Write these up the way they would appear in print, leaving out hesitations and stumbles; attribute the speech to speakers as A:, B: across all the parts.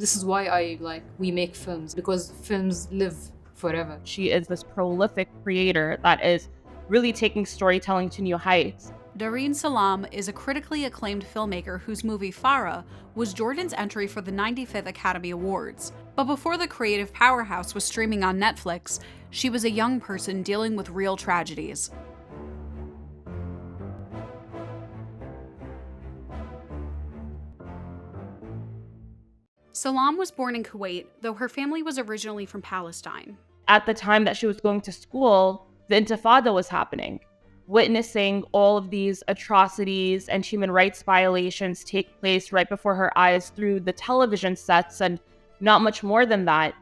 A: This is why we make films, because films live forever.
B: She is this prolific creator that is really taking storytelling to new heights.
C: Darin Sallam is a critically acclaimed filmmaker whose movie Farha was Jordan's entry for the 95th Academy Awards. But before the creative powerhouse was streaming on Netflix, she was a young person dealing with real tragedies. Sallam was born in Kuwait, though her family was originally from Palestine.
B: At the time that she was going to school, the Intifada was happening. Witnessing all of these atrocities and human rights violations take place right before her eyes through the television sets, and not much more than that.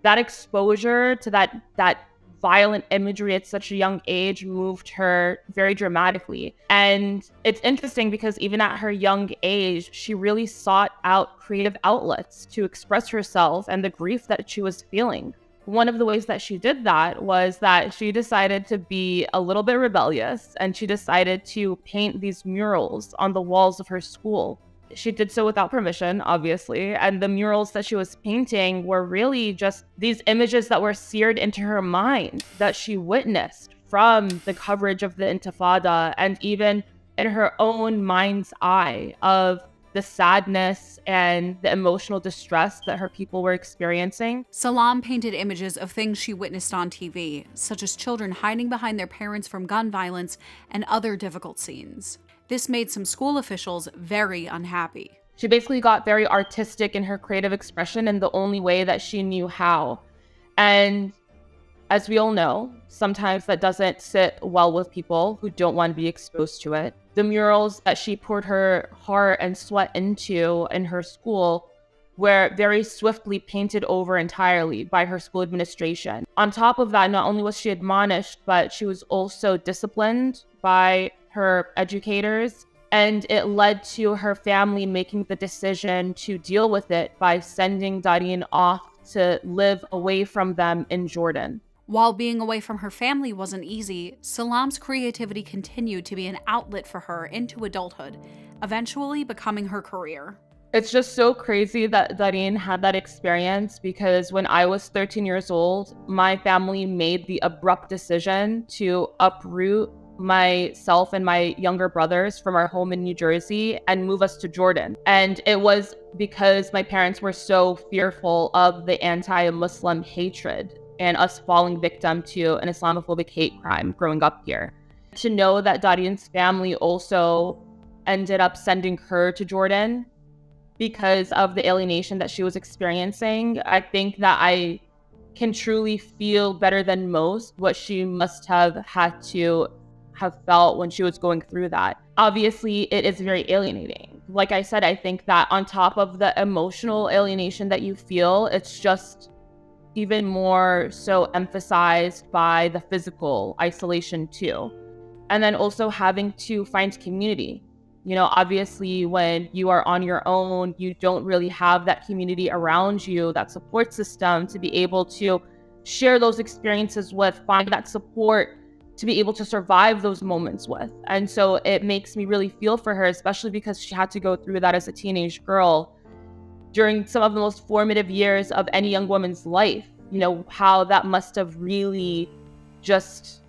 B: That exposure to that violent imagery at such a young age moved her very dramatically. And it's interesting because even at her young age, she really sought out creative outlets to express herself and the grief that she was feeling. One of the ways that she did that was that she decided to be a little bit rebellious, and she decided to paint these murals on the walls of her school. She did so without permission, obviously, and the murals that she was painting were really just these images that were seared into her mind that she witnessed from the coverage of the Intifada, and even in her own mind's eye of the sadness and the emotional distress that her people were experiencing.
C: Sallam painted images of things she witnessed on TV, such as children hiding behind their parents from gun violence and other difficult scenes. This made some school officials very unhappy.
B: She basically got very artistic in her creative expression in the only way that she knew how. And as we all know, sometimes that doesn't sit well with people who don't want to be exposed to it. The murals that she poured her heart and sweat into in her school were very swiftly painted over entirely by her school administration. On top of that, not only was she admonished, but she was also disciplined by her educators. And it led to her family making the decision to deal with it by sending Darin off to live away from them in Jordan.
C: While being away from her family wasn't easy, Sallam's creativity continued to be an outlet for her into adulthood, eventually becoming her career.
B: It's just so crazy that Darin had that experience, because when I was 13 years old, my family made the abrupt decision to uproot myself and my younger brothers from our home in New Jersey and move us to Jordan. And it was because my parents were so fearful of the anti-Muslim hatred and us falling victim to an Islamophobic hate crime growing up here. To know that Darin's family also ended up sending her to Jordan because of the alienation that she was experiencing, I think that I can truly feel better than most what she must have had to have felt when she was going through that. Obviously, it is very alienating. Like I said, I think that on top of the emotional alienation that you feel, it's just even more so emphasized by the physical isolation too. And then also having to find community. You know, obviously when you are on your own, you don't really have that community around you, that support system to be able to share those experiences with, find that support to be able to survive those moments with. And so it makes me really feel for her, especially because she had to go through that as a teenage girl during some of the most formative years of any young woman's life. You know, how that must have really just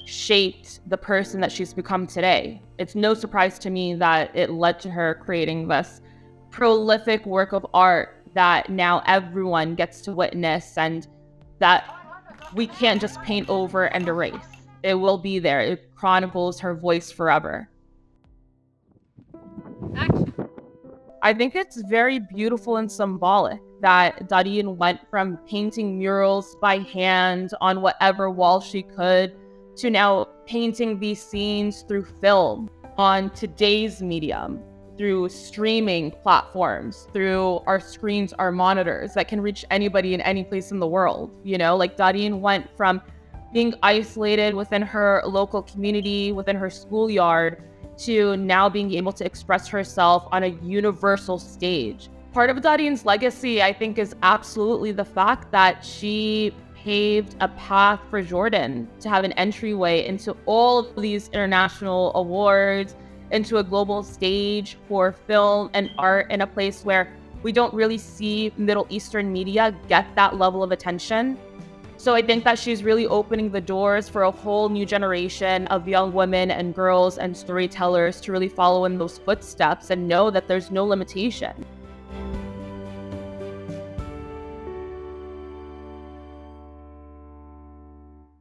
B: shaped the person that she's become today. It's no surprise to me that it led to her creating this prolific work of art that now everyone gets to witness, and that we can't just paint over and erase. It will be there. It chronicles her voice forever. I think it's very beautiful and symbolic that Darin went from painting murals by hand on whatever wall she could to now painting these scenes through film on today's medium, through streaming platforms, through our screens, our monitors that can reach anybody in any place in the world. You know, like Darin went from being isolated within her local community, within her schoolyard, to now being able to express herself on a universal stage. Part of Darin's legacy, I think, is absolutely the fact that she paved a path for Jordan to have an entryway into all of these international awards, into a global stage for film and art, in a place where We don't really see Middle Eastern media get that level of attention. So I think that she's really opening the doors for a whole new generation of young women and girls and storytellers to really follow in those footsteps and know that there's no limitation.